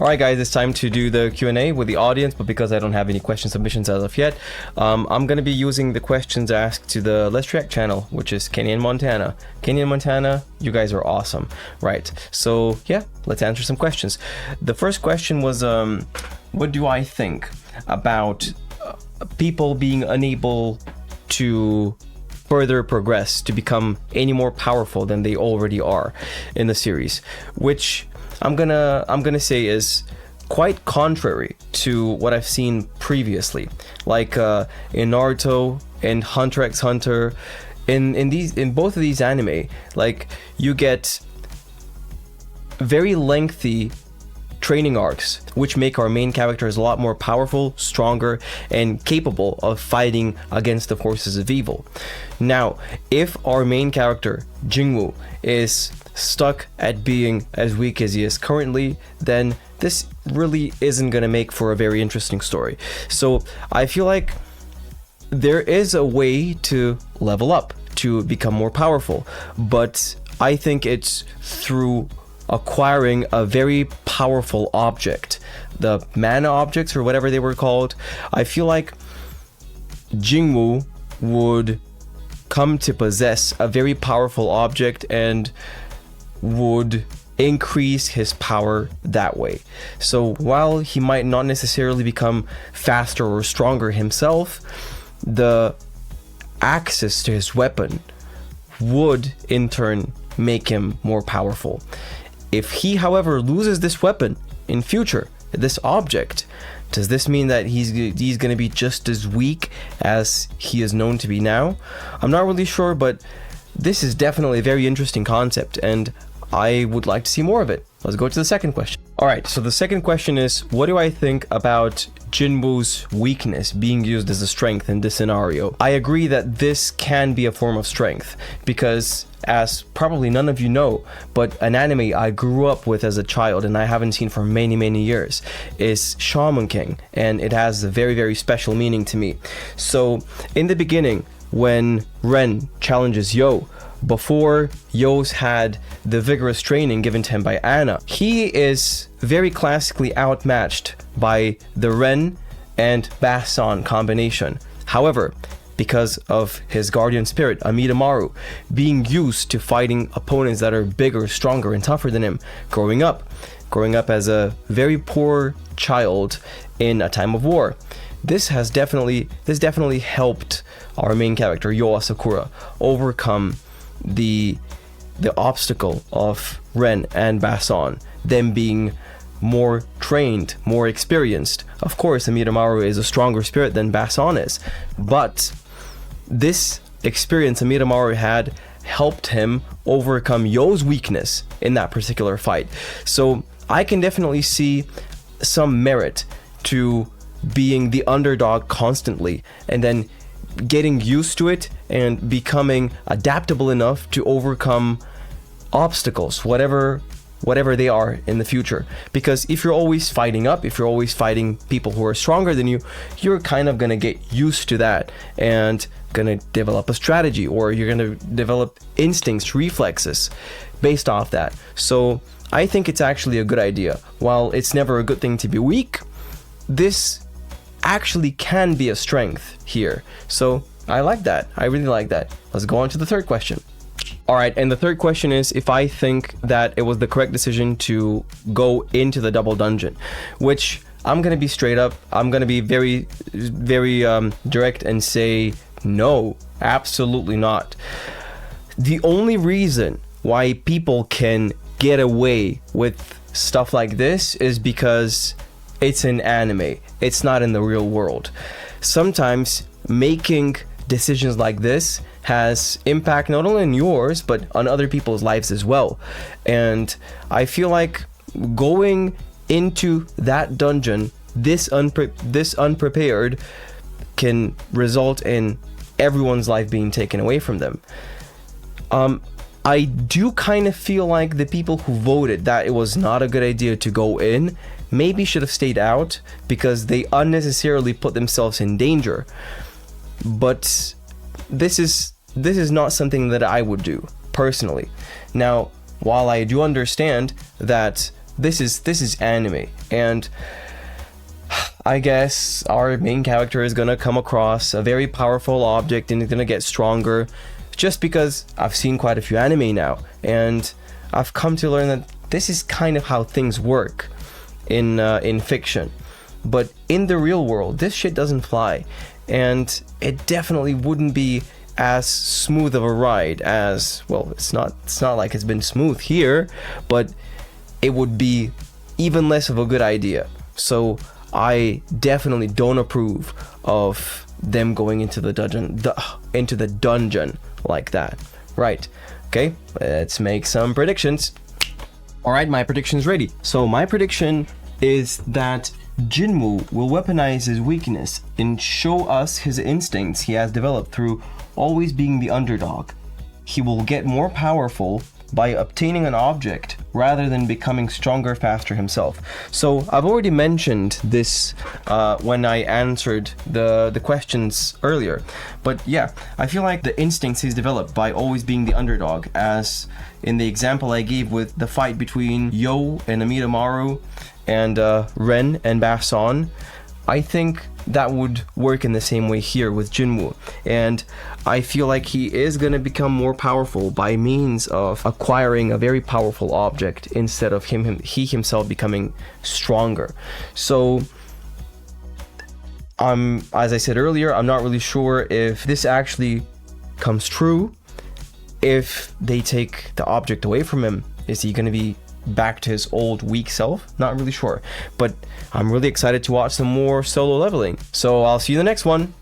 All right, guys, it's time to do the Q&A with the audience, but because I don't have any question submissions as of yet, I'm going to be using the questions asked to the Let's React channel, which is Kenny and Montana. Kenny and Montana, you guys are awesome. Right, so yeah, let's answer some questions. The first question was, what do I think about people being unable to further progress, to become any more powerful than they already are in the series, which I'm gonna say is quite contrary to what I've seen previously, like in Naruto and Hunter x Hunter. In both of these anime, like, you get very lengthy training arcs which make our main characters a lot more powerful, stronger, and capable of fighting against the forces of evil. Now, if our main character Jingwoo is stuck at being as weak as he is currently, then this really isn't going to make for a very interesting story. So I feel like there is a way to level up, to become more powerful, but I think it's through acquiring a very powerful object, the mana objects or whatever they were called. I feel like Jingwoo would come to possess a very powerful object and would increase his power that way. So while he might not necessarily become faster or stronger himself, the access to his weapon would in turn make him more powerful. If he, however, loses this weapon in future, this object, does this mean that he's going to be just as weak as he is known to be now? I'm not really sure, but this is definitely a very interesting concept, and I would like to see more of it. Let's go to the second question. All right, so the second question is, what do I think about Jinwoo's weakness being used as a strength in this scenario? I agree that this can be a form of strength, because as probably none of you know, but an anime I grew up with as a child and I haven't seen for many years is Shaman King, and it has a very special meaning to me. So in the beginning, when Ren challenges Yo, before Yo's had the vigorous training given to him by Anna, he is very classically outmatched by the Ren and Basan combination. However, because of his guardian spirit, Amidamaru, being used to fighting opponents that are bigger, stronger, and tougher than him, growing up as a very poor child in a time of war, this definitely helped our main character, Yo Asakura, overcome the obstacle of Ren and Basan, them being more trained, more experienced. Of course, Amidamaru is a stronger spirit than Basan is, but this experience Amidamaru had helped him overcome Yo's weakness in that particular fight. So I can definitely see some merit to being the underdog constantly, and then getting used to it and becoming adaptable enough to overcome obstacles, whatever they are in the future. Because if you're always fighting up, if you're always fighting people who are stronger than you, you're kind of gonna get used to that and gonna develop a strategy, or you're gonna develop instincts, reflexes based off that. So I think it's actually a good idea. While it's never a good thing to be weak, this actually can be a strength here. So I like that. I really like that. Let's go on to the third question. All right, and the third question is if I think that it was the correct decision to go into the double dungeon, which I'm gonna be straight up. I'm gonna be very direct and say no, absolutely not. The only reason why people can get away with stuff like this is because it's an anime. It's not in the real world. Sometimes making decisions like this has impact not only on yours but on other people's lives as well. And I feel like going into that dungeon this unprepared can result in everyone's life being taken away from them. I do kind of feel like the people who voted that it was not a good idea to go in maybe should have stayed out, because they unnecessarily put themselves in danger. But this is not something that I would do personally. Now, while I do understand that this is anime, and I guess our main character is gonna come across a very powerful object and is gonna get stronger, just because I've seen quite a few anime now, and I've come to learn that this is kind of how things work in fiction. But in the real world, this shit doesn't fly, and it definitely wouldn't be as smooth of a ride as, well, it's not like it's been smooth here, but it would be even less of a good idea. So I definitely don't approve of them going into the dungeon like that. Right. Okay, let's make some predictions. All right, my prediction's ready. So my prediction is that Jinwoo will weaponize his weakness and show us his instincts he has developed through always being the underdog. He will get more powerful by obtaining an object rather than becoming stronger faster himself. So I've already mentioned this when I answered the questions earlier, but yeah, I feel like the instincts he's developed by always being the underdog, as in the example I gave with the fight between Yo and Amidamaru and Ren and Bason, I think that would work in the same way here with Jinwoo. And I feel like he is going to become more powerful by means of acquiring a very powerful object instead of he himself becoming stronger. So as I said earlier, I'm not really sure if this actually comes true. If they take the object away from him, is he going to be back to his old weak self? Not really sure, but I'm really excited to watch some more Solo Leveling. So I'll see you in the next one.